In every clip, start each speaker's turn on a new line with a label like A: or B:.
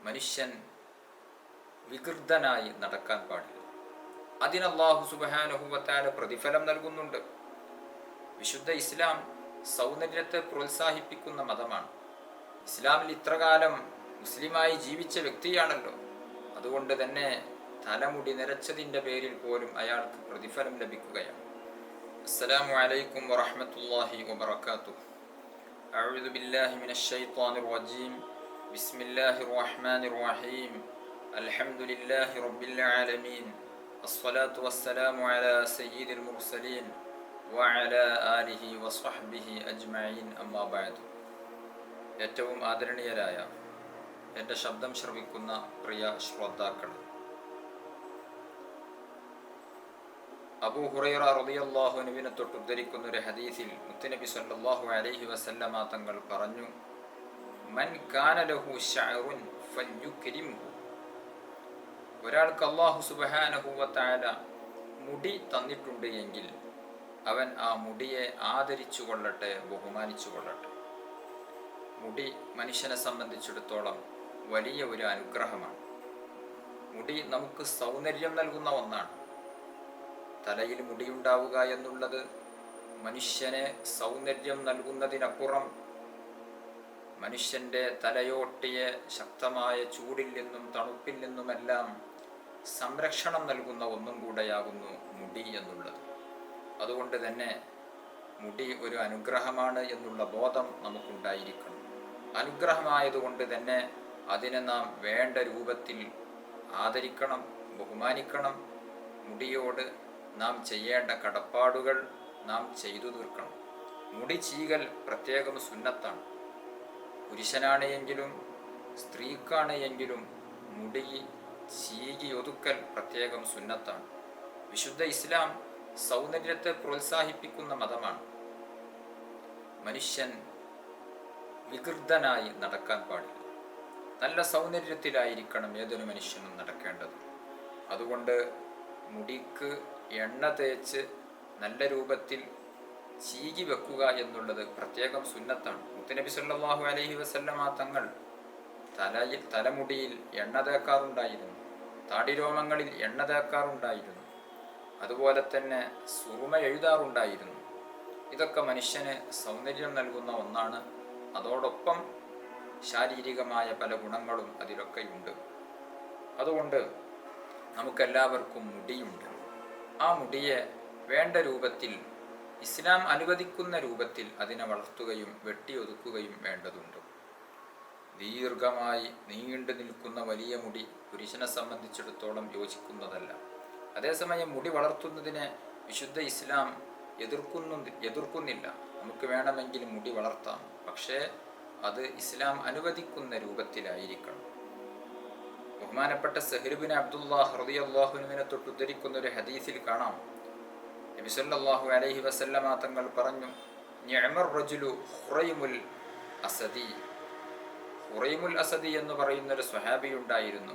A: മനുഷ്യൻ വികൃതനായി നടക്കാൻ പാടില്ല. അതിന് അല്ലാഹു സുബ്ഹാനഹു വ തആല പ്രതിഫലം നൽകുന്നുണ്ട്. വിശുദ്ധ ഇസ്ലാം സൗന്ദര്യത്തെ പ്രോത്സാഹിപ്പിക്കുന്ന മതമാണ്. ഇസ്ലാമിൽ ഇത്രകാലം മുസ്ലിമായി ജീവിച്ച വ്യക്തിയാണല്ലോ. അതുകൊണ്ട് തന്നെ തലമുടി നിരച്ചതിൻ്റെ പേരിൽ പോലും അയാൾക്ക് പ്രതിഫലം ലഭിക്കുകയാണ്. അസ്സലാമു അലൈക്കും വറഹ്മത്തുള്ളാഹി വബറകാതുഹു. അഊദു ബില്ലാഹി മിനശ് ശൈത്വാനിർ റജീം. ബിസ്മില്ലാഹിർ റഹ്മാനിർ റഹീം. അൽഹംദുലില്ലാഹി റബ്ബിൽ ആലമീൻ. അസ്സലാത്തു വസ്സലാമു അലാ സയ്യിദിൽ മുർസലീൻ വഅലാ ആലിഹി വസ്വഹ്ബിഹി അജ്മഈൻ. അമ്മാ ബഅദ്. ഏറ്റവും ആദരണീയരായ എൻ്റെ ശബ്ദം ശ്രവിക്കുന്ന പ്രിയ ശ്രോതാക്കൾ, അബൂ ഹുറൈറ റളിയല്ലാഹു അൻഹുവിനെ തൊട്ട് ഉദ്ധരിക്കുന്ന ഒരു ഹദീസിൽ മുത്തുനബി സല്ലല്ലാഹു അലൈഹി വസല്ലമ തങ്ങൾ പറഞ്ഞു, മൻ കാന ലഹു ശഅറുൻ ഫൽയുക്രിംഹു. ഒരാൾക്ക് അല്ലാഹു സുബ്ഹാനഹു വ തആല മുടി തന്നിട്ടുണ്ട് എങ്കിൽ അവൻ ആ മുടിയെ ആദരിച്ചു കൊള്ളട്ടെ, ബഹുമാനിച്ചു കൊള്ളട്ടെ. മുടി മനുഷ്യനെ സംബന്ധിച്ചിടത്തോളം വലിയ ഒരു അനുഗ്രഹമാണ്. മുടി നമുക്ക് സൗന്ദര്യം നൽകുന്ന ഒന്നാണ്. തലയിൽ മുടിയുണ്ടാവുക എന്നുള്ളത് മനുഷ്യനെ സൗന്ദര്യം നൽകുന്നതിനപ്പുറം മനുഷ്യൻ്റെ തലയോട്ടിയെ ശക്തമായ ചൂടിൽ നിന്നും തണുപ്പിൽ നിന്നുമെല്ലാം സംരക്ഷണം നൽകുന്ന ഒന്നും കൂടെയാകുന്നു മുടി എന്നുള്ളത്. അതുകൊണ്ട് തന്നെ മുടി ഒരു അനുഗ്രഹമാണ് എന്നുള്ള ബോധം നമുക്കുണ്ടായിരിക്കണം. അനുഗ്രഹമായതുകൊണ്ട് തന്നെ അതിനെ നാം വേണ്ട രൂപത്തിൽ ആദരിക്കണം, ബഹുമാനിക്കണം. മുടിയോട് നാം ചെയ്യേണ്ട കടപ്പാടുകൾ നാം ചെയ്തു തീർക്കണം. മുടി ചീകൽ പ്രത്യേകം സുന്നത്താണ്. പുരുഷനാണ് എങ്കിലും സ്ത്രീക്കാണ് എങ്കിലും മുടി ചീകി ഒതുക്കൽ പ്രത്യേകം സുന്നത്താണ്. വിശുദ്ധ ഇസ്ലാം സൗന്ദര്യത്തെ പ്രോത്സാഹിപ്പിക്കുന്ന മതമാണ്. മനുഷ്യൻ വികൃതനായി നടക്കാൻ പാടില്ല. നല്ല സൗന്ദര്യത്തിലായിരിക്കണം ഏതൊരു മനുഷ്യനും നടക്കേണ്ടത്. അതുകൊണ്ട് മുടിക്ക് എണ്ണ തേച്ച് നല്ല രൂപത്തിൽ ചീകി വെക്കുക എന്നുള്ളത് പ്രത്യേകം സുന്നത്താണ്. മുത്തുനബി സല്ലല്ലാഹു അലൈഹി വസല്ലമ തങ്ങൾ തലമുടിയിൽ എണ്ണ തേക്കാറുണ്ടായിരുന്നു, താടിരോമങ്ങളിൽ എണ്ണ തേക്കാറുണ്ടായിരുന്നു, അതുപോലെ തന്നെ സുറുമ എഴുതാറുണ്ടായിരുന്നു. ഇതൊക്കെ മനുഷ്യന് സൗന്ദര്യം നൽകുന്ന ഒന്നാണ്. അതോടൊപ്പം ശാരീരികമായ പല ഗുണങ്ങളും അതിലൊക്കെയുണ്ട്. അതുകൊണ്ട് നമുക്കെല്ലാവർക്കും മുടിയുണ്ട്. ആ മുടിയെ വേണ്ട രൂപത്തിൽ, ഇസ്ലാം അനുവദിക്കുന്ന രൂപത്തിൽ അതിനെ വളർത്തുകയും വെട്ടിയൊതുക്കുകയും വേണ്ടതുണ്ട്. ദീർഘമായി നീണ്ടു നിൽക്കുന്ന വലിയ മുടി പുരുഷനെ സംബന്ധിച്ചിടത്തോളം യോജിക്കുന്നതല്ല. അതേസമയം മുടി വളർത്തുന്നതിനെ വിശുദ്ധ ഇസ്ലാം എതിർക്കുന്നില്ല. നമുക്ക് വേണമെങ്കിൽ മുടി വളർത്താം, പക്ഷേ അത് ഇസ്ലാം അനുവദിക്കുന്ന രൂപത്തിലായിരിക്കണം. ബഹുമാനപ്പെട്ട സഹ്ർ ബിൻ അബ്ദുല്ലാഹ് റളിയല്ലാഹു അൻഹുവിനെ തൊട്ട് ഉദ്ധരിക്കുന്ന ഒരു ഹദീസിൽ കാണാം, നബി സല്ലല്ലാഹു അലൈഹി വസല്ലമ തങ്ങൾ പറഞ്ഞു, നിഅമർ റജുലു ഖുറൈമുൽ അസദി. ഖുറൈമുൽ അസദി എന്ന് പറയുന്ന ഒരു സ്വഹാബി ഉണ്ടായിരുന്നു.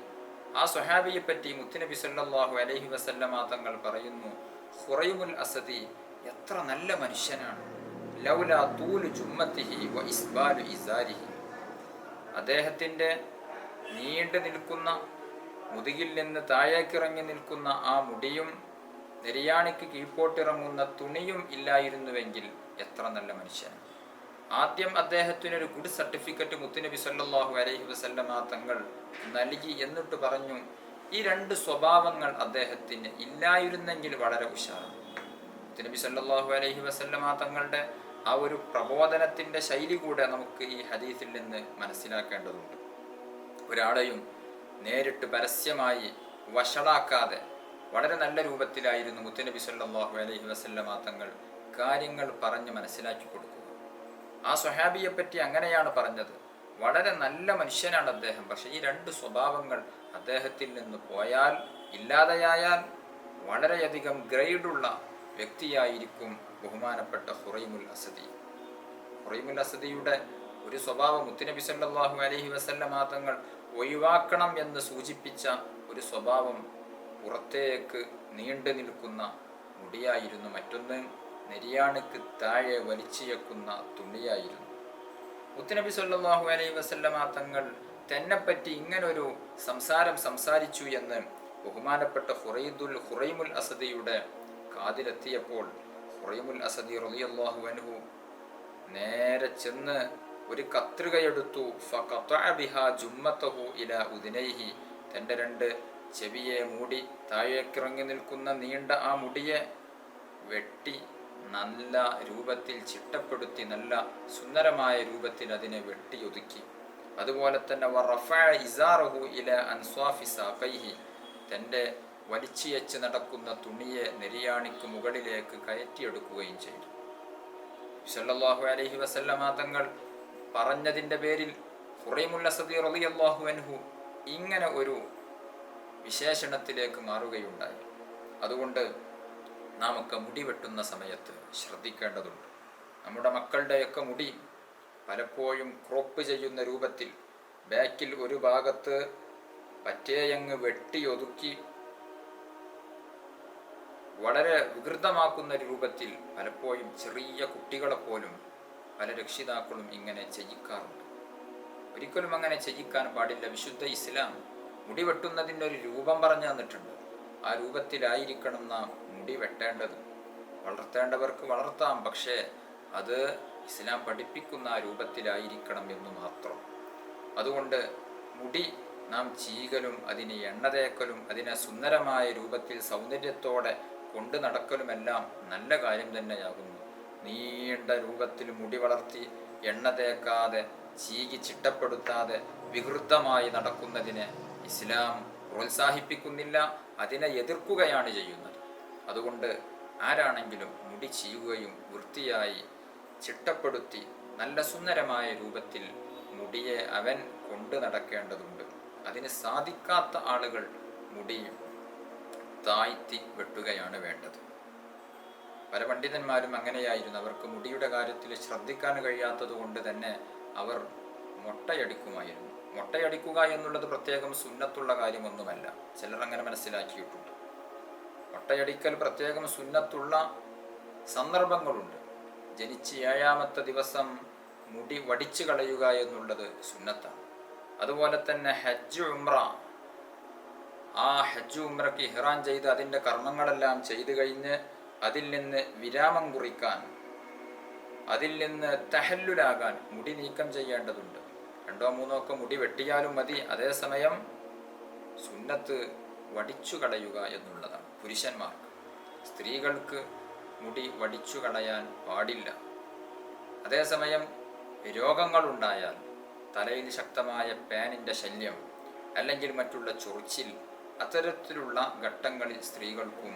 A: ആ സ്വഹാബിയെ പറ്റി മുത്തുനബി സല്ലല്ലാഹു അലൈഹി വസല്ലമ തങ്ങൾ പറയുന്നു, ഖുറൈമുൽ അസദി എത്ര നല്ല മനുഷ്യനാണ്. ലൗലാ തൂലു ജുമ്മത്തിഹി വ ഇസ്ബാലു ഇസാരിഹി. അദ്ദേഹത്തിൻ്റെ നീണ്ടു നിൽക്കുന്ന മുതുകിൽ നിന്ന് താഴേക്കിറങ്ങി നിൽക്കുന്ന ആ മുടിയും നെരിയാണിക്ക് കീഴ്പോട്ടിറങ്ങുന്ന തുണിയും ഇല്ലായിരുന്നുവെങ്കിൽ എത്ര നല്ല മനുഷ്യൻ. ആദ്യം അദ്ദേഹത്തിനൊരു ഗുഡ് സർട്ടിഫിക്കറ്റ് മുത്തുനബി സല്ലല്ലാഹു അലൈഹി വസല്ലമ തങ്ങൾ നൽകി. എന്നിട്ട് പറഞ്ഞു, ഈ രണ്ട് സ്വഭാവങ്ങൾ അദ്ദേഹത്തിന് ഇല്ലായിരുന്നെങ്കിൽ വളരെ ഉഷാറാണ്. മുത്തുനബി സല്ലല്ലാഹു അലൈഹി വസല്ലമ തങ്ങളുടെ ആ ഒരു പ്രബോധനത്തിൻ്റെ ശൈലി കൂടെ നമുക്ക് ഈ ഹദീസിൽ നിന്ന് മനസ്സിലാക്കേണ്ടതുണ്ട്. ഒരാളെയും നേരിട്ട് പരസ്യമായി വഷളാക്കാതെ വളരെ നല്ല രൂപത്തിലായിരുന്നു മുത്തുനബി സല്ലല്ലാഹു അലൈഹി വസല്ലമ തങ്ങൾ കാര്യങ്ങൾ പറഞ്ഞ് മനസ്സിലാക്കി കൊടുക്കുക. ആ സ്വഹാബിയെ പറ്റി അങ്ങനെയാണ് പറഞ്ഞത്, വളരെ നല്ല മനുഷ്യനാണ് അദ്ദേഹം, പക്ഷേ ഈ രണ്ട് സ്വഭാവങ്ങൾ അദ്ദേഹത്തിൽ നിന്ന് പോയാൽ, ഇല്ലാതെയായാൽ വളരെയധികം ഗ്രേഡുള്ള വ്യക്തിയായിരിക്കും ബഹുമാനപ്പെട്ട ഖുറൈമുൽ അസദി. ഖുറൈമുൽ അസദിയുടെ ഒരു സ്വഭാവം മുത്തുനബി സല്ലല്ലാഹു അലൈഹി വസല്ലമ തങ്ങൾ ഒഴിവാക്കണം എന്ന് സൂചിപ്പിച്ച ഒരു സ്വഭാവം പുറത്തേക്ക് നീണ്ടു നിൽക്കുന്ന മുടിയായിരുന്നു. മറ്റൊന്ന് നെരിയാണിക്ക് താഴെ വലിച്ചിയക്കുന്ന തുണിയായിരുന്നു. മുത്തുനബി സല്ലല്ലാഹു അലൈഹി വസല്ലമ തങ്ങൾ തെന്നെപ്പറ്റി ഇങ്ങനൊരു സംസാരം സംസാരിച്ചു എന്ന് ബഹുമാനപ്പെട്ട ഹുറൈമുൽ അസദിയുടെ കാതിലെത്തിയപ്പോൾ ഹുറൈമുൽ അസദി റളിയല്ലാഹു അൻഹു നേരെ ചെന്ന് ഒരു കത്രികയെടുത്തു. ഫഖതഅ ബിഹാ ജുമ്മതഹു ഇലാ ഉദ്നൈഹി, തൻ്റെ 2 ചെവിയെ മൂടി താഴേക്കിറങ്ങി നിൽക്കുന്ന നീണ്ട ആ മുടിയെ വെട്ടി നല്ല രൂപത്തിൽ ചിട്ടപ്പെടുത്തി, നല്ല സുന്ദരമായ രൂപത്തിൽ അതിനെ വെട്ടിയൊതുക്കി. അതുപോലെ തന്നെ വറഫഅ ഇസാറഹു ഇലാ അൻസ്വാഫി സാഖൈഹി, തൻ്റെ വലിച്ചിയച്ച് നടക്കുന്ന തുണിയെ നെരിയാണിക്ക് മുകളിലേക്ക് കയറ്റിയെടുക്കുകയും ചെയ്തു. സല്ലല്ലാഹു അലൈഹി വസല്ലമ തങ്ങൾ പറഞ്ഞതിൻ്റെ പേരിൽ ഹുറൈമുൽ അസദി റളിയല്ലാഹു അൻഹു ഇങ്ങനെ ഒരു വിശേഷണത്തിലേക്ക് മാറുകയുണ്ടായി. അതുകൊണ്ട് നാമൊക്കെ മുടി വെട്ടുന്ന സമയത്ത് ശ്രദ്ധിക്കേണ്ടതുണ്ട്. നമ്മുടെ മക്കളുടെയൊക്കെ മുടി പലപ്പോഴും ക്രോപ്പ് ചെയ്യുന്ന രൂപത്തിൽ ബാക്കിൽ ഒരു ഭാഗത്ത് പറ്റേയങ്ങ് വെട്ടിയൊതുക്കി വളരെ വികൃതമാക്കുന്ന രൂപത്തിൽ പലപ്പോഴും ചെറിയ കുട്ടികളെ പോലും പല രക്ഷിതാക്കളും ഇങ്ങനെ ചെയ്യിക്കാറുണ്ട്. ഒരിക്കലും അങ്ങനെ ചെയ്യിക്കാൻ പാടില്ല. വിശുദ്ധ ഇസ്ലാം മുടി വെട്ടുന്നതിൻ്റെ ഒരു രൂപം പറഞ്ഞു തന്നിട്ടുണ്ട്. ആ രൂപത്തിലായിരിക്കണം നാം മുടി വെട്ടേണ്ടത്. വളർത്തേണ്ടവർക്ക് വളർത്താം, പക്ഷേ അത് ഇസ്ലാം പഠിപ്പിക്കുന്ന ആ രൂപത്തിലായിരിക്കണം എന്ന് മാത്രം. അതുകൊണ്ട് മുടി നാം ചീകലും അതിനെ എണ്ണ തേക്കലും അതിനെ സുന്ദരമായ രൂപത്തിൽ സൗന്ദര്യത്തോടെ കൊണ്ടു നടക്കലുമെല്ലാം നല്ല കാര്യം തന്നെയാകുന്നു. നീണ്ട രൂപത്തിൽ മുടി വളർത്തി എണ്ണ തേക്കാതെ ചീകി ചിട്ടപ്പെടുത്താതെ വികൃതമായി നടക്കുന്നതിനെ ഇസ്ലാം പ്രോത്സാഹിപ്പിക്കുന്നില്ല, അതിനെ എതിർക്കുകയാണ് ചെയ്യുന്നത്. അതുകൊണ്ട് ആരാണെങ്കിലും മുടി ചീകുകയും വൃത്തിയായി ചിട്ടപ്പെടുത്തി നല്ല സുന്ദരമായ രൂപത്തിൽ മുടിയെ അവൻ കൊണ്ടു നടക്കേണ്ടതുണ്ട്. അതിന് സാധിക്കാത്ത ആളുകൾ മുടി താഴ്ത്തി വെട്ടുകയാണ് വേണ്ടത്. പല പണ്ഡിതന്മാരും അങ്ങനെയായിരുന്നു. അവർക്ക് മുടിയുടെ കാര്യത്തിൽ ശ്രദ്ധിക്കാൻ കഴിയാത്തത് കൊണ്ട് തന്നെ അവർ മൊട്ടയടിക്കുമായിരുന്നു. മൊട്ടയടിക്കുക എന്നുള്ളത് പ്രത്യേകം സുന്നത്തുള്ള കാര്യമൊന്നുമല്ല. ചിലർ അങ്ങനെ മനസ്സിലാക്കിയിട്ടുണ്ട്. മൊട്ടയടിക്കൽ പ്രത്യേകം സുന്നത്തുള്ള സന്ദർഭങ്ങളുണ്ട്. ജനിച്ച് 7ാമത്തെ ദിവസം മുടി വടിച്ചു കളയുക എന്നുള്ളത് സുന്നത്താണ്. അതുപോലെ തന്നെ ഹജ്ജ് ഉംറ, ആ ഹജ്ജ് ഉംറയ്ക്ക് ഇഹ്റാം ചെയ്ത് അതിൻ്റെ കർമ്മങ്ങളെല്ലാം ചെയ്തു കഴിഞ്ഞ് അതിൽ നിന്ന് വിരാമം കുറിക്കാൻ, അതിൽ നിന്ന് തഹല്ലുലാകാൻ മുടി നീക്കം ചെയ്യേണ്ടതുണ്ട്. 2 3 ഒക്കെ മുടി വെട്ടിയാലും മതി. അതേസമയം സുന്നത്ത് വടിച്ചു കളയുക എന്നുള്ളതാണ് പുരുഷന്മാർക്ക്. സ്ത്രീകൾക്ക് മുടി വടിച്ചു കളയാൻ പാടില്ല. അതേസമയം രോഗങ്ങളുണ്ടായാൽ, തലയിൽ ശക്തമായ പാനിൻ്റെ ശല്യം അല്ലെങ്കിൽ മറ്റുള്ള ചൊറിച്ചിൽ, അത്തരത്തിലുള്ള ഘട്ടങ്ങളിൽ സ്ത്രീകൾക്കും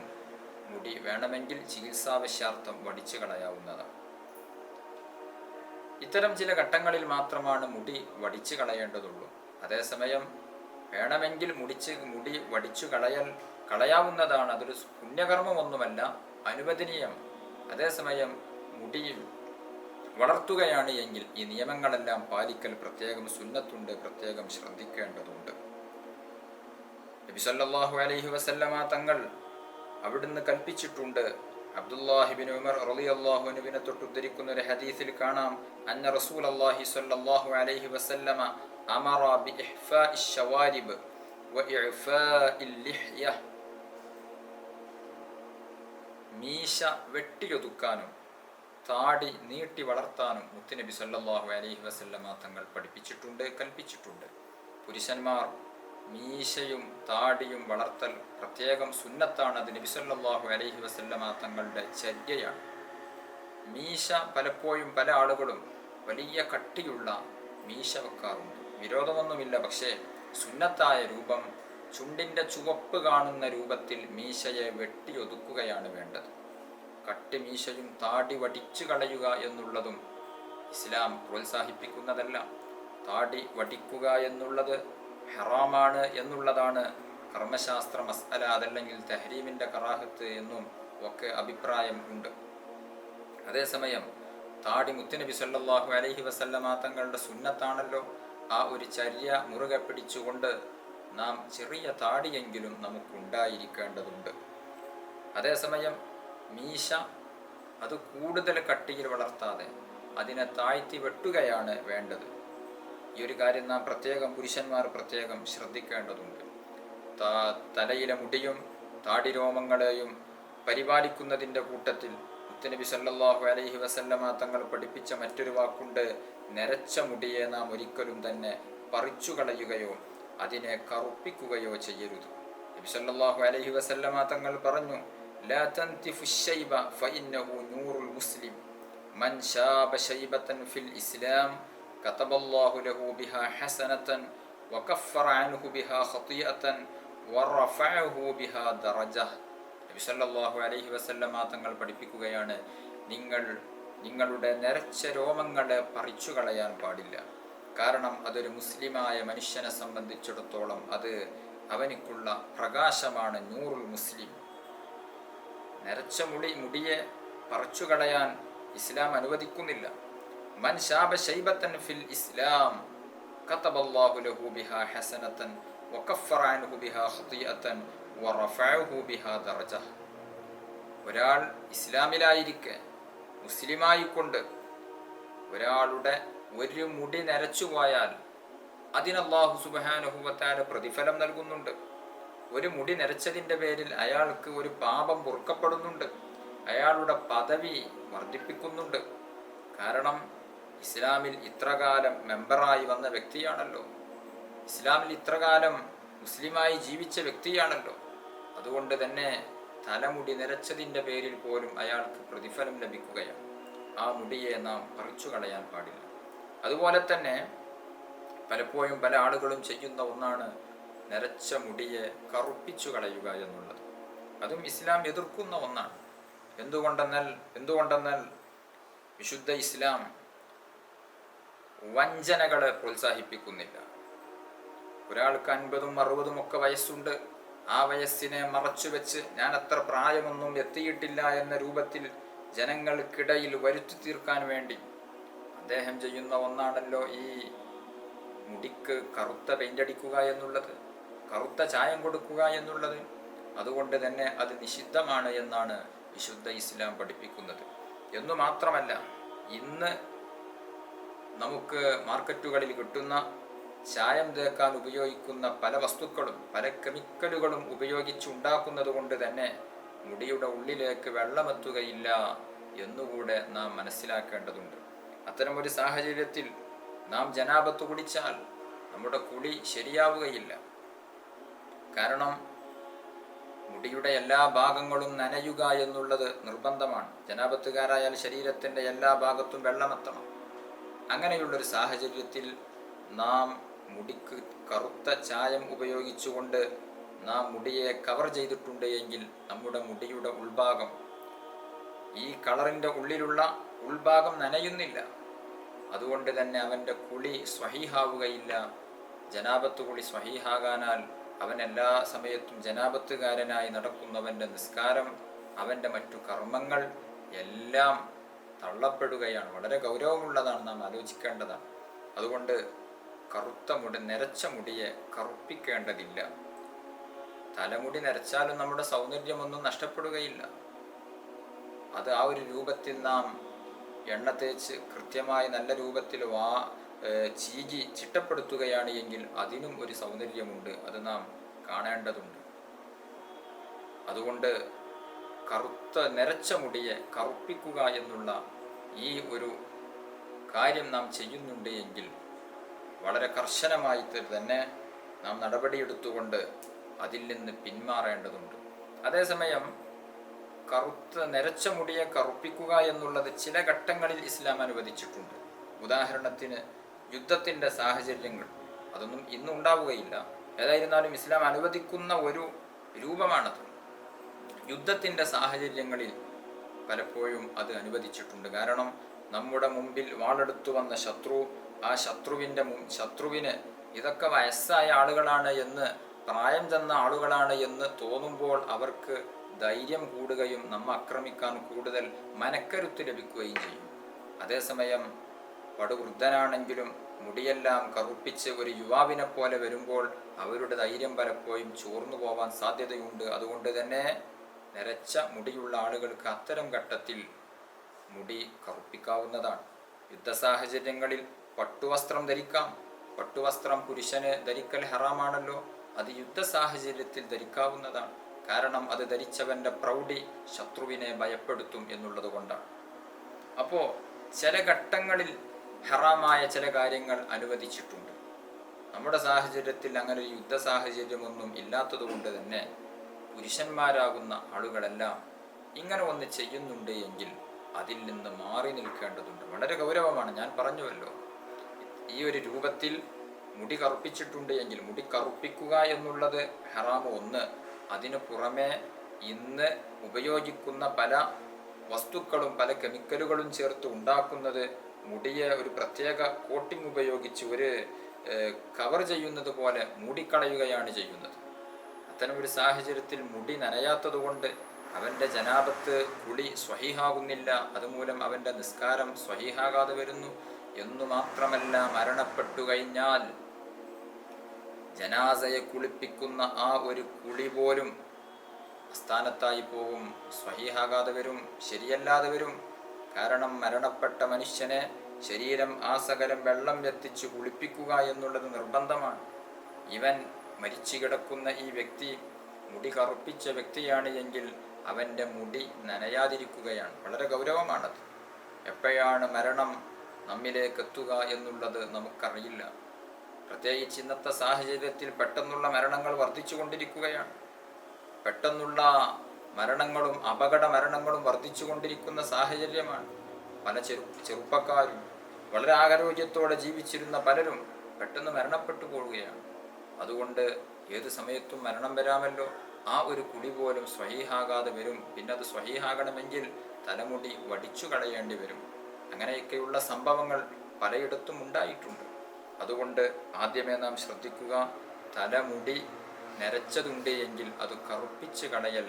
A: മുടി വേണമെങ്കിൽ ചികിത്സാവശ്യാർത്ഥം വടിച്ചു കളയാവുന്നതാണ്. ഇത്തരം ചില ഘട്ടങ്ങളിൽ മാത്രമാണ് മുടി വടിച്ചു കളയേണ്ടതുള്ളൂ. അതേസമയം വേണമെങ്കിൽ മുടി വടിച്ചു കളയാവുന്നതാണ്. അതൊരു പുണ്യകർമ്മമൊന്നുമല്ല, അനുവദനീയം. അതേസമയം മുടി വളർത്തുകയാണ് എങ്കിൽ ഈ നിയമങ്ങളെല്ലാം പാലിക്കൽ പ്രത്യേകം സുന്നത്തുണ്ട്, പ്രത്യേകം ശ്രദ്ധിക്കേണ്ടതുണ്ട്. നബി സല്ലല്ലാഹു അലൈഹി വസല്ലമ തങ്ങൾ അവിടുന്ന് കൽപ്പിച്ചിട്ടുണ്ട്. അബ്ദുല്ലാഹിബിൻ ഉമർ റളിയല്ലാഹു അൻഹുവിനെ തൊട്ട് ഉദ്ധരിക്കുന്ന ഒരു ഹദീസിൽ കാണാം, അന്ന റസൂലല്ലാഹി സ്വല്ലല്ലാഹു അലൈഹി വസല്ലമ അമറ ബിഇഹ്ഫാഇ ശവാരിബ് വഇഅഫാഇൽ ലിഹ്യ, മീശ വെട്ടിയൊതുക്കാനും താടി നീട്ടി വളർത്താനും മുത്തുനബി സല്ലല്ലാഹു അലൈഹി വസല്ലമ തങ്ങൾ പഠിപ്പിച്ചിട്ടുണ്ട്, കൽപ്പിച്ചിട്ടുണ്ട്. പുരുഷന്മാർ മീശയും താടിയും വളർത്തൽ പ്രത്യേകം സുന്നത്താണ്. അത് നബി സല്ലല്ലാഹു അലൈഹി വസല്ലമ തങ്ങളുടെ ചര്യയാണ്. മീശ പലപ്പോഴും പല ആളുകളും വലിയ കട്ടിയുള്ള മീശ വെക്കാറുണ്ട്. വിരോധമൊന്നുമില്ല, പക്ഷേ സുന്നത്തായ രൂപം ചുണ്ടിൻ്റെ ചുവപ്പ് കാണുന്ന രൂപത്തിൽ മീശയെ വെട്ടിയൊതുക്കുകയാണ് വേണ്ടത്. കട്ടി മീശയും താടി വടിച്ചു കളയുക എന്നുള്ളതും ഇസ്ലാം പ്രോത്സാഹിപ്പിക്കുന്നതല്ല. താടി വടിക്കുക എന്നുള്ളത് ഹറാമാണ് എന്നുള്ളതാണ് കർമ്മശാസ്ത്ര മസ്അല. അതല്ലെങ്കിൽ തഹരീമിൻ്റെ കറാഹത്ത് എന്നും ഒക്കെ അഭിപ്രായം ഉണ്ട്. അതേസമയം താടി മുത്തുനബി സല്ലല്ലാഹു അലൈഹി വസല്ലമ തങ്ങളുടെ സുന്നത്താണല്ലോ. ആ ഒരു ചര്യ മുറുകെ പിടിച്ചുകൊണ്ട് നാം ചെറിയ താടിയെങ്കിലും നമുക്കുണ്ടായിരിക്കേണ്ടതുണ്ട്. അതേസമയം മീശ അത് കൂടുതൽ കട്ടിയിൽ വളർത്താതെ അതിനെ താഴ്ത്തി വെട്ടുകയാണ് വേണ്ടത്. ഈ ഒരു കാര്യം നാം പ്രത്യേകം പുരുഷന്മാർ പ്രത്യേകം ശ്രദ്ധിക്കേണ്ടതുണ്ട്. തലയിലെ മുടിയും താടിരോമങ്ങളെയും പരിപാലിക്കുന്നതിൻ്റെ കൂട്ടത്തിൽ മുത്തുനബി സല്ലല്ലാഹു അലൈഹി വസല്ലമ തങ്ങൾ പഠിപ്പിച്ച മറ്റൊരു വാക്കുണ്ട്, നരച്ച മുടിയെ നാം ഒരിക്കലും തന്നെ പറിച്ചു കളയുകയോ അതിനെ കറുപ്പിക്കുകയോ ചെയ്യരുത്. നബി സല്ലല്ലാഹു അലൈഹി വസല്ലമ തങ്ങൾ പറഞ്ഞു, ലാ തൻതിഫു ശൈബ ഫഇന്നഹു നൂറുൽ മുസ്ലിം മൻ ശാബ ശൈബതൻ ഫിൽ ഇസ്ലാം കതബല്ലാഹു ലഹു ബിഹാ ഹസനതൻ വകഫറ അൻഹു ബിഹാ ഖതിയതൻ വറഫഅഹു ബിഹാ ദറജഹ്. നബി സല്ലല്ലാഹു അലൈഹി വസല്ലമ തങ്ങൾ പഠിപ്പിക്കുകയാണ്, നിങ്ങളുടെ നരച്ച രോമങ്ങളെ പറിച്ചു കളയാൻ പാടില്ല. കാരണം അതൊരു മുസ്ലിമായ മനുഷ്യനെ സംബന്ധിച്ചിടത്തോളം അത് അവനിക്കുള്ള പ്രകാശമാണ്. നൂറുൽ മുസ്ലിം. നരച്ച മുടിയെ പറിച്ചു കളയാൻ ഇസ്ലാം അനുവദിക്കുന്നില്ല. മൻ ശാബ ശൈബതൻ ഫിൽ ഇസ്ലാം കതബല്ലാഹു ലഹു ബിഹാ ഹസനതൻ വകഫറ അൻഹു ബിഹാ ഖതിയതൻ വറഫഅഹു ബിഹാ ദറജഹ്. ഒരാൾ ഇസ്ലാമിലായിരിക്കെ മുസ്ലിമായിക്കൊണ്ട് ഒരാളുടെ ഒരു മുടി നരച്ചു പോയാൽ അതിന് അല്ലാഹു സുബ്ഹാനഹു വ തആല പ്രതിഫലം നൽകുന്നുണ്ട്. ഒരു മുടി നരച്ചതിൻ്റെ പേരിൽ അയാൾക്ക് ഒരു പാപം പൊറുക്കപ്പെടുന്നുണ്ട്. അയാളുടെ പദവി വർദ്ധിപ്പിക്കുന്നുണ്ട്. കാരണം ഇസ്ലാമിൽ ഇത്രകാലം മെമ്പറായി വന്ന വ്യക്തിയാണല്ലോ, ഇസ്ലാമിൽ ഇത്രകാലം മുസ്ലിമായി ജീവിച്ച വ്യക്തിയാണല്ലോ. അതുകൊണ്ട് തന്നെ തലമുടി നിരച്ചതിൻ്റെ പേരിൽ പോലും അയാൾക്ക് പ്രതിഫലം ലഭിക്കുകയാണ്. ആ മുടിയെ നാം പറിച്ചു കളയാൻ പാടില്ല. അതുപോലെ തന്നെ പലപ്പോഴും പല ആളുകളും ചെയ്യുന്ന ഒന്നാണ് നരച്ച മുടിയെ കറുപ്പിച്ചു കളയുക എന്നുള്ളത്. അതും ഇസ്ലാം എതിർക്കുന്ന ഒന്നാണ്. എന്തുകൊണ്ടെന്നാൽ വിശുദ്ധ ഇസ്ലാം വഞ്ചനകളെ പ്രോത്സാഹിപ്പിക്കുന്നില്ല. ഒരാൾക്ക് 50ഉം 60ഉം ഒക്കെ വയസ്സുണ്ട്. ആ വയസ്സിനെ മറച്ചു വെച്ച് ഞാൻ അത്ര പ്രായമൊന്നും എത്തിയിട്ടില്ല എന്ന രൂപത്തിൽ ജനങ്ങൾക്കിടയിൽ വരുത്തി തീർക്കാൻ വേണ്ടി അദ്ദേഹം ചെയ്യുന്ന ഒന്നാണല്ലോ ഈ മുടിക്ക് കറുത്ത പെയിൻ്റടിക്കുക എന്നുള്ളത്, കറുത്ത ചായം കൊടുക്കുക എന്നുള്ളത്. അതുകൊണ്ട് തന്നെ അത് നിഷിദ്ധമാണ് എന്നാണ് വിശുദ്ധ ഇസ്ലാം പഠിപ്പിക്കുന്നത്. എന്നു മാത്രമല്ല, ഇന്ന് നമുക്ക് മാർക്കറ്റുകളിൽ കിട്ടുന്ന ചായം തേക്കാൻ ഉപയോഗിക്കുന്ന പല വസ്തുക്കളും പല കെമിക്കലുകളും ഉപയോഗിച്ചുണ്ടാക്കുന്നത് കൊണ്ട് തന്നെ മുടിയുടെ ഉള്ളിലേക്ക് വെള്ളമെത്തുകയില്ല എന്നുകൂടെ നാം മനസ്സിലാക്കേണ്ടതുണ്ട്. അത്തരമൊരു സാഹചര്യത്തിൽ നാം ജനാബത്ത് കുടിച്ചാൽ നമ്മുടെ കുളി ശരിയാവുകയില്ല. കാരണം മുടിയുടെ എല്ലാ ഭാഗങ്ങളും നനയുക എന്നുള്ളത് നിർബന്ധമാണ്. ജനാബത്തുകാരായാൽ ശരീരത്തിൻ്റെ എല്ലാ ഭാഗത്തും വെള്ളമെത്തണം. അങ്ങനെയുള്ളൊരു സാഹചര്യത്തിൽ നാം മുടിക്ക് കറുത്ത ചായം ഉപയോഗിച്ചുകൊണ്ട് നാം മുടിയെ കവർ ചെയ്തിട്ടുണ്ട് എങ്കിൽ നമ്മുടെ മുടിയുടെ ഉൾഭാഗം, ഈ കളറിൻ്റെ ഉള്ളിലുള്ള ഉൾഭാഗം നനയുന്നില്ല. അതുകൊണ്ട് തന്നെ അവൻ്റെ കുളി സ്വഹീഹാവുകയില്ല. ജനാബത്ത് കുളി സ്വഹീഹാകാനാൽ അവൻ എല്ലാ സമയത്തും ജനാബത്തുകാരനായി നടക്കുന്നവൻ്റെ നിസ്കാരം, അവൻ്റെ മറ്റു കർമ്മങ്ങൾ എല്ലാം തള്ളപ്പെടുകയാണ്. വളരെ ഗൗരവമുള്ളതാണ്, നാം ആലോചിക്കേണ്ടതാണ്. അതുകൊണ്ട് നരച്ച മുടിയെ കറുപ്പിക്കേണ്ടതില്ല. തലമുടി നരച്ചാലും നമ്മുടെ സൗന്ദര്യമൊന്നും നഷ്ടപ്പെടുകയില്ല. അത് ആ ഒരു രൂപത്തിൽ നാം എണ്ണ തേച്ച് കൃത്യമായി നല്ല രൂപത്തിൽ ചീകി ചിട്ടപ്പെടുത്തുകയാണ് എങ്കിൽ അതിനും ഒരു സൗന്ദര്യമുണ്ട്. അത് നാം കാണേണ്ടതുണ്ട്. അതുകൊണ്ട് നരച്ച മുടിയെ കറുപ്പിക്കുക എന്നുള്ള ഈ ഒരു കാര്യം നാം ചെയ്യുന്നുണ്ട് എങ്കിൽ വളരെ കർശനമായി തന്നെ നാം നടപടിയെടുത്തുകൊണ്ട് അതിൽ നിന്ന് പിന്മാറേണ്ടതുണ്ട്. അതേസമയം നരച്ച മുടിയെ കറുപ്പിക്കുക എന്നുള്ളത് ചില ഘട്ടങ്ങളിൽ ഇസ്ലാം അനുവദിച്ചിട്ടുണ്ട്. ഉദാഹരണത്തിന് യുദ്ധത്തിൻ്റെ സാഹചര്യങ്ങൾ, അതൊന്നും ഇന്നുണ്ടാവുകയില്ല. ഏതായിരുന്നാലും ഇസ്ലാം അനുവദിക്കുന്ന ഒരു രൂപമാണത്. യുദ്ധത്തിൻ്റെ സാഹചര്യങ്ങളിൽ പലപ്പോഴും അത് അനുവദിച്ചിട്ടുണ്ട്. കാരണം നമ്മുടെ മുമ്പിൽ വാളെടുത്തു വന്ന ശത്രു, ആ ശത്രുവിന് ഇതൊക്കെ വയസ്സായ ആളുകളാണ് എന്ന്, പ്രായം ചെന്ന ആളുകളാണ് എന്ന് തോന്നുമ്പോൾ അവർക്ക് ധൈര്യം കൂടുകയും നമ്മെ ആക്രമിക്കാൻ കൂടുതൽ മനക്കരുത്ത് ലഭിക്കുകയും ചെയ്യും. അതേസമയം പടുവൃദ്ധനാണെങ്കിലും മുടിയെല്ലാം കറുപ്പിച്ച് ഒരു യുവാവിനെ പോലെ വരുമ്പോൾ അവരുടെ ധൈര്യം പലപ്പോഴും ചോർന്നു പോവാൻ സാധ്യതയുണ്ട്. അതുകൊണ്ട് തന്നെ നരച്ച മുടിയുള്ള ആളുകൾക്ക് അത്തരം ഘട്ടത്തിൽ മുടി കറുപ്പിക്കാവുന്നതാണ്. യുദ്ധ സാഹചര്യങ്ങളിൽ പട്ടുവസ്ത്രം ധരിക്കാം. പട്ടുവസ്ത്രം പുരുഷന് ധരിക്കൽ ഹറാമാണല്ലോ, അത് യുദ്ധ സാഹചര്യത്തിൽ ധരിക്കാവുന്നതാണ്. കാരണം അത് ധരിച്ചവന്റെ പ്രൗഢി ശത്രുവിനെ ഭയപ്പെടുത്തും എന്നുള്ളത് കൊണ്ടാണ്. അപ്പോൾ ചില ഘട്ടങ്ങളിൽ ഹറാമായ ചില കാര്യങ്ങൾ അനുവദിച്ചിട്ടുണ്ട്. നമ്മുടെ സാഹചര്യത്തിൽ അങ്ങനെ ഒരു യുദ്ധ സാഹചര്യമൊന്നും ഇല്ലാത്തത് കൊണ്ട് തന്നെ പുരുഷന്മാരാകുന്ന ആളുകളെല്ലാം ഇങ്ങനെ ഒന്ന് ചെയ്യുന്നുണ്ട് എങ്കിൽ അതിൽ നിന്ന് മാറി നിൽക്കേണ്ടതുണ്ട്. വളരെ ഗൗരവമാണ്. ഞാൻ പറഞ്ഞുവല്ലോ, ഈ ഒരു രൂപത്തിൽ മുടി കറുപ്പിച്ചിട്ടുണ്ട് എങ്കിൽ മുടി കറുപ്പിക്കുക എന്നുള്ളത് ഹറാമ് ഒന്ന്. അതിനു പുറമെ ഇന്ന് ഉപയോഗിക്കുന്ന പല വസ്തുക്കളും പല കെമിക്കലുകളും ചേർത്ത് ഉണ്ടാക്കുന്നത് മുടിയെ ഒരു പ്രത്യേക കോട്ടിംഗ് ഉപയോഗിച്ച് ഒരു കവർ ചെയ്യുന്നത് പോലെ മൂടിക്കളയുകയാണ് ചെയ്യുന്നത്. അത്തരം ഒരു സാഹചര്യത്തിൽ മുടി നനയാത്തത് കൊണ്ട് അവൻ്റെ ജനാബത്ത് കുളി സ്വഹീഹാകുന്നില്ല. അതുമൂലം അവൻ്റെ നിസ്കാരം സ്വഹീഹാകാതെ വരുന്നു. എന്നു മാത്രമല്ല, മരണപ്പെട്ടു കഴിഞ്ഞാൽ ജനാസയെ കുളിപ്പിക്കുന്ന ആ ഒരു കുളി പോലും സ്ഥാനത്തായി പോകും, സ്വഹീഹാകാതെ വരും, ശരിയല്ലാതെ വരും. കാരണം മരണപ്പെട്ട മനുഷ്യനെ ശരീരം ആസകലം വെള്ളം എത്തിച്ച് കുളിപ്പിക്കുക എന്നുള്ളത് നിർബന്ധമാണ്. ഇവൻ മരിച്ചു കിടക്കുന്ന ഈ വ്യക്തി മുടി കറുപ്പിച്ച വ്യക്തിയാണ് എങ്കിൽ അവൻ്റെ മുടി നനയാതിരിക്കുകയാണ്. വളരെ ഗൗരവമാണത്. എപ്പോഴാണ് മരണം നമ്മിലേക്ക് എത്തുക എന്നുള്ളത് നമുക്കറിയില്ല. പ്രത്യേകിച്ച് ഇന്നത്തെ സാഹചര്യത്തിൽ പെട്ടെന്നുള്ള മരണങ്ങൾ വർദ്ധിച്ചു കൊണ്ടിരിക്കുകയാണ്. പെട്ടെന്നുള്ള മരണങ്ങളും അപകട മരണങ്ങളും വർദ്ധിച്ചു കൊണ്ടിരിക്കുന്ന സാഹചര്യമാണ്. പല ചെറുപ്പക്കാരും വളരെ ആരോഗ്യത്തോടെ ജീവിച്ചിരുന്ന പലരും പെട്ടെന്ന് മരണപ്പെട്ടു പോവുകയാണ്. അതുകൊണ്ട് ഏത് സമയത്തും മരണം വരാമല്ലോ. ആ ഒരു കുളി പോലും സ്വഹീഹാകാതെ വരും. പിന്നെ അത് സ്വഹീഹാകണമെങ്കിൽ തലമുടി വടിച്ചു കളയേണ്ടി വരും. അങ്ങനെയൊക്കെയുള്ള സംഭവങ്ങൾ പലയിടത്തും ഉണ്ടായിട്ടുണ്ട്. അതുകൊണ്ട് ആദ്യമേ നാം ശ്രദ്ധിക്കുക, തലമുടി നരച്ചതുണ്ട് എങ്കിൽ അത് കറുപ്പിച്ച് കളയൽ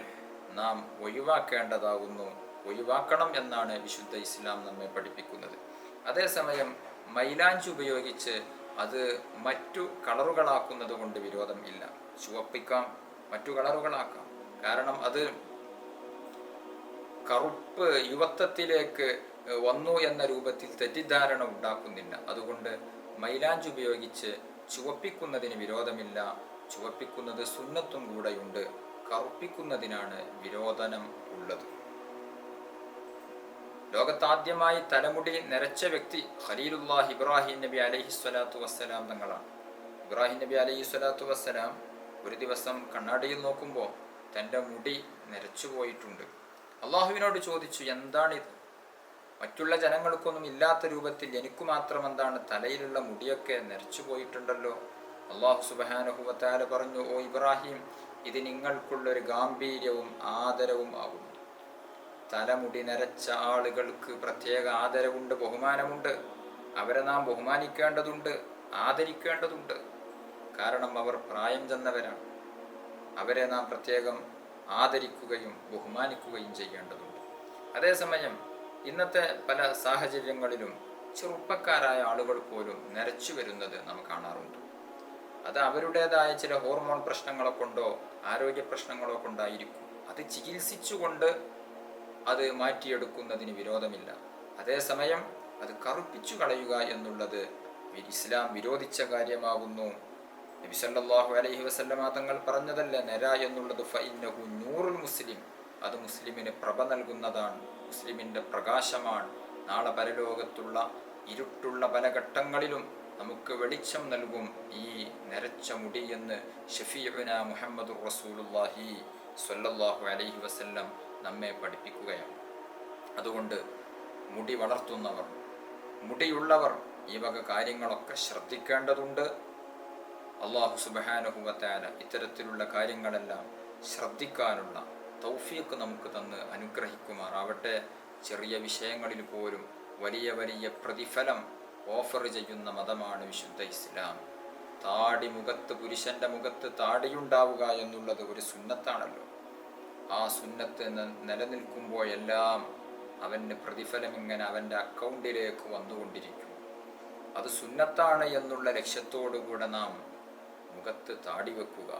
A: നാം ഒഴിവാക്കേണ്ടതാകുന്നു. ഒഴിവാക്കണം എന്നാണ് വിശുദ്ധ ഇസ്ലാം നമ്മെ പഠിപ്പിക്കുന്നത്. അതേസമയം മൈലാഞ്ചി ഉപയോഗിച്ച് അത് മറ്റു കളറുകളാക്കുന്നത് കൊണ്ട് വിരോധം ഇല്ല. ചുവപ്പിക്കാം, മറ്റു കളറുകളാക്കാം. കാരണം അത് കറുപ്പ് യുവത്വത്തിലേക്ക് വന്നു എന്ന രൂപത്തിൽ തെറ്റിദ്ധാരണ ഉണ്ടാക്കുന്നില്ല. അതുകൊണ്ട് മൈലാഞ്ചി ഉപയോഗിച്ച് ചുവപ്പിക്കുന്നതിന് വിരോധമില്ല. ചുവപ്പിക്കുന്നത് സുന്നത്തും കൂടെയുണ്ട്. കറുപ്പിക്കുന്നതിനാണ് വിരോധനം ഉള്ളത്. ലോകത്താദ്യമായി തലമുടി നരച്ച വ്യക്തി ഖലീലുല്ലാഹ് ഇബ്രാഹിം നബി അലൈഹിസ്സലാത്തു വസ്സലാം തങ്ങളാണ്. ഇബ്രാഹിം നബി അലൈഹിസ്സലാത്തു വസ്സലാം ഒരു ദിവസം കണ്ണാടിയിൽ നോക്കുമ്പോൾ തൻ്റെ മുടി നരച്ചു പോയിട്ടുണ്ട്. അള്ളാഹുവിനോട് ചോദിച്ചു, എന്താണിത്? മറ്റുള്ള ജനങ്ങൾക്കൊന്നും ഇല്ലാത്ത രൂപത്തിൽ എനിക്ക് മാത്രം എന്താണ് തലയിലുള്ള മുടിയൊക്കെ നരച്ചു പോയിട്ടുണ്ടല്ലോ. അള്ളാഹു സുബ്ഹാനഹു വ തആല പറഞ്ഞു, ഓ ഇബ്രാഹിം, ഇത് നിങ്ങൾക്കുള്ളൊരു ഗാംഭീര്യവും ആദരവും ആകുന്നു. തലമുടി നരച്ച ആളുകൾക്ക് പ്രത്യേക ആദരവുണ്ട്, ബഹുമാനമുണ്ട്. അവരെ നാം ബഹുമാനിക്കേണ്ടതുണ്ട്, ആദരിക്കേണ്ടതുണ്ട്. കാരണം അവർ പ്രായം ചെന്നവരാണ്. അവരെ നാം പ്രത്യേകം ആദരിക്കുകയും ബഹുമാനിക്കുകയും ചെയ്യേണ്ടതുണ്ട്. അതേസമയം ഇന്നത്തെ പല സാഹചര്യങ്ങളിലും ചെറുപ്പക്കാരായ ആളുകൾ പോലും നരച്ചു വരുന്നത് നാം കാണാറുണ്ട്. അത് അവരുടേതായ ചില ഹോർമോൺ പ്രശ്നങ്ങളെ കൊണ്ടോ ആരോഗ്യ പ്രശ്നങ്ങളോ കൊണ്ടായിരിക്കും. അത് ചികിത്സിച്ചുകൊണ്ട് അത് മാറ്റിയെടുക്കുന്നതിന് വിരോധമില്ല. അതേസമയം അത് കറുപ്പിച്ചു കളയുക എന്നുള്ളത് ഇസ്ലാം വിരോധിച്ച കാര്യമാകുന്നു. നബി സല്ലല്ലാഹു അലൈഹി വസല്ലമ തങ്ങൾ പറഞ്ഞതല്ല നര എന്നുള്ളത് ഫഇന്നഹു നൂറുൽ മുസ്ലിം, അത് മുസ്ലിമിന് പ്രഭ നൽകുന്നതാണ്, മുസ്ലിമിൻ്റെ പ്രകാശമാണ്. നാളെ പരലോകത്തുള്ള ഇരുട്ടുള്ള പല ഘട്ടങ്ങളിലും നമുക്ക് വെളിച്ചം നൽകും ഈ നരച്ച മുടി എന്ന് ഷഫീഉന മുഹമ്മദുർ റസൂലുള്ളാഹി സ്വല്ലല്ലാഹു അലൈഹി വസല്ലം നമ്മെ പഠിപ്പിക്കുകയാണ്. അതുകൊണ്ട് മുടി വളർത്തുന്നവർ, മുടിയുള്ളവർ ഈ വക കാര്യങ്ങളൊക്കെ ശ്രദ്ധിക്കേണ്ടതുണ്ട്. അല്ലാഹു സുബ്ഹാനഹു വ തആല ഇത്തരത്തിലുള്ള കാര്യങ്ങളെല്ലാം ശ്രദ്ധിക്കാനുള്ള തൗഫീഖ് നമുക്ക് തന്ന് അനുഗ്രഹിക്കുമാറാവട്ടെ. ചെറിയ വിഷയങ്ങളിൽ പോലും വലിയ വലിയ പ്രതിഫലം ഓഫർ ചെയ്യുന്ന മതമാണ് വിശുദ്ധ ഇസ്ലാം. താടി മുഖത്ത്, പുരുഷന്റെ മുഖത്ത് താടിയുണ്ടാവുക എന്നുള്ളത് ഒരു സുന്നത്താണല്ലോ. ആ സുന്നത്ത് നിലനിൽക്കുമ്പോഴെല്ലാം അവൻ്റെ പ്രതിഫലം ഇങ്ങനെ അവൻ്റെ അക്കൗണ്ടിലേക്ക് വന്നുകൊണ്ടിരിക്കും. അത് സുന്നത്താണ് എന്നുള്ള ലക്ഷ്യത്തോടുകൂടെ നാം മുഖത്ത് താടി വെക്കുക.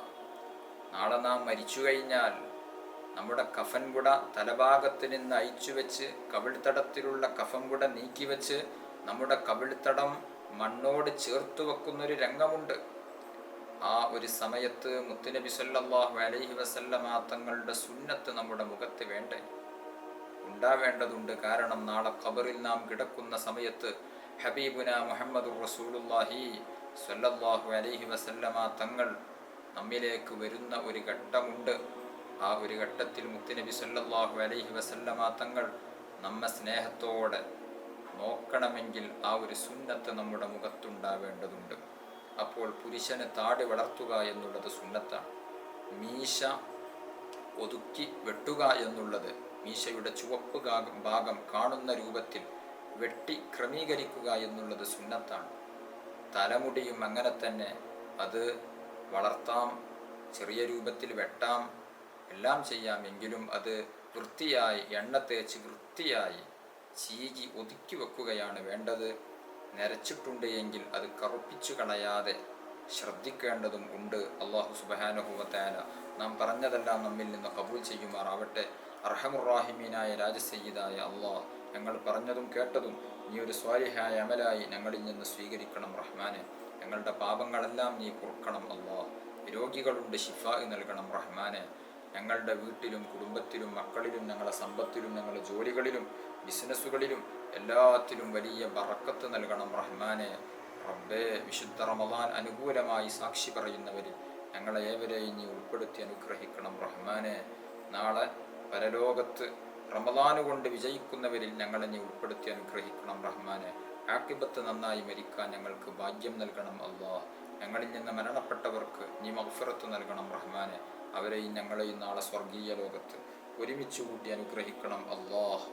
A: നാളെ നാം മരിച്ചു കഴിഞ്ഞാൽ നമ്മുടെ കഫൻ കുട തലഭാഗത്ത് നിന്ന് അയച്ചു വെച്ച് കവിൾത്തടത്തിലുള്ള കഫൻ കുട നീക്കിവെച്ച് നമ്മുടെ കവിൾത്തടം മണ്ണോട് ചേർത്ത് വെക്കുന്നൊരു രംഗമുണ്ട്. ആ ഒരു സമയത്ത് മുത്തുനബി സല്ലല്ലാഹു അലൈഹി വസല്ലമ തങ്ങളുടെ സുന്നത്ത് നമ്മുടെ മുഖത്ത് വേണ്ടേ, ഉണ്ടാവേണ്ടതുണ്ട്. കാരണം നാളെ ഖബറിൽ നാം കിടക്കുന്ന സമയത്ത് ഹബീബുന മുഹമ്മദുർ റസൂലുള്ളാഹി സ്വല്ലല്ലാഹു അലൈഹി വസല്ലമ തങ്ങൾ നമ്മിലേക്ക് വരുന്ന ഒരു ഘട്ടമുണ്ട്. ആ ഒരു ഘട്ടത്തിൽ മുത്തുനബി സല്ലല്ലാഹു അലൈഹി വസല്ലമ തങ്ങൾ നമ്മെ സ്നേഹത്തോടെ നോക്കണമെങ്കിൽ ആ ഒരു സുന്നത്ത് നമ്മുടെ മുഖത്തുണ്ടാവേണ്ടതുണ്ട്. അപ്പോൾ പുരുഷന് താടി വളർത്തുക എന്നുള്ളത് സുന്നത്താണ്. മീശ ഒതുക്കി വെട്ടുക എന്നുള്ളത്, മീശയുടെ ചുവപ്പ് ഭാഗം കാണുന്ന രൂപത്തിൽ വെട്ടി ക്രമീകരിക്കുക എന്നുള്ളത് സുന്നത്താണ്. തലമുടിയും അങ്ങനെ തന്നെ, അത് വളർത്താം, ചെറിയ രൂപത്തിൽ വെട്ടാം, എല്ലാം ചെയ്യാം. എങ്കിലും അത് വൃത്തിയായി എണ്ണ തേച്ച് വൃത്തിയായി ചീകി ഒതുക്കി വെക്കുകയാണ് വേണ്ടത്. നരച്ചിട്ടുണ്ട് എങ്കിൽ അത് കറുപ്പിച്ചു കളയാതെ ശ്രദ്ധിക്കേണ്ടതും ഉണ്ട്. അല്ലാഹു സുബ്ഹാനഹു വ തആല നാം പറഞ്ഞതെല്ലാം നമ്മിൽ നിന്ന് ഖബൂൽ ചെയ്യുമാറാവട്ടെ. അർഹമുറാഹിമീനായ രാജസയ്യിദായ അല്ലാഹ്, ഞങ്ങൾ പറഞ്ഞതും കേട്ടതും നീ ഒരു സ്വാലിഹായ അമലായി ഞങ്ങളിൽ നിന്ന് സ്വീകരിക്കണം റഹ്മാനെ. ഞങ്ങളുടെ പാപങ്ങളെല്ലാം നീ പൊറുക്കണം അല്ലാഹ്. രോഗികളുണ്ട്, ശിഫാ നൽകണം റഹ്മാനെ. ഞങ്ങളുടെ വീട്ടിലും കുടുംബത്തിലും മക്കളിലും ഞങ്ങളുടെ സമ്പത്തിലും ഞങ്ങളുടെ ജോലികളിലും ബിസിനസ്സുകളിലും എല്ലാത്തിലും വലിയ ബറക്കത്ത് നൽകണം റഹ്മാനെ. റബ്ബേ, വിശുദ്ധ റമദാൻ അനുകൂലമായി സാക്ഷി പറയുന്നവരിൽ ഞങ്ങളെ ഏവരെയും നീ ഉൾപ്പെടുത്തി അനുഗ്രഹിക്കണം റഹ്മാനെ. നാളെ പരലോകത്ത് റമദാന് കൊണ്ട് വിജയിക്കുന്നവരിൽ ഞങ്ങളെ നീ ഉൾപ്പെടുത്തി അനുഗ്രഹിക്കണം റഹ്മാനെ. ആഖിബത്ത് നന്നായി മരിക്കാൻ ഞങ്ങൾക്ക് ഭാഗ്യം നൽകണം അല്ലാഹ്. ഞങ്ങളിൽ നിന്ന് മരണപ്പെട്ടവർക്ക് നീ മഗ്ഫിറത്ത് നൽകണം റഹ്മാനെ. അവരെയും ഞങ്ങളെയും നാളെ സ്വർഗീയ ലോകത്ത് ഒരുമിച്ച് കൂട്ടി അനുഗ്രഹിക്കണം അല്ലാഹ്.